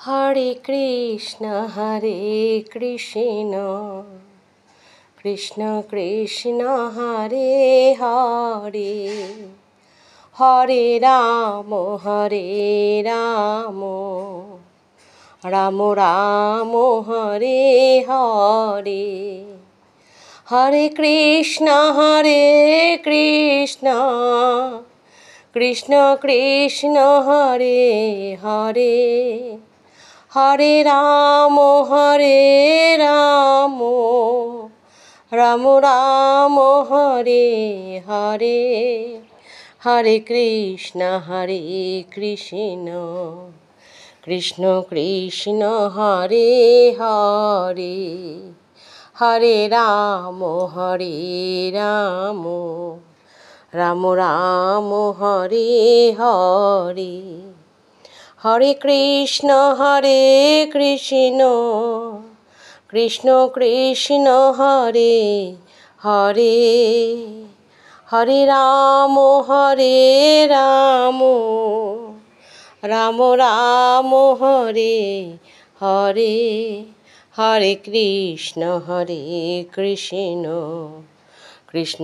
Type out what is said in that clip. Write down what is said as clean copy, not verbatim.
Hare Krishna Krishna Krishna Hare Hare, Hare Ram Ram Ram Hare Hare. Hare Krishna Krishna Krishna Hare Hare, Hare Ram Ram Ram Hare Hare. Hare Krishna Krishna Krishna Hare Hare, Hare Ram Ram Ram Hare Hare. Hare Krishna Krishna Krishna Hare Hare, Hare Ram Ram Ram Hare Hare. Hare Krishna Krishna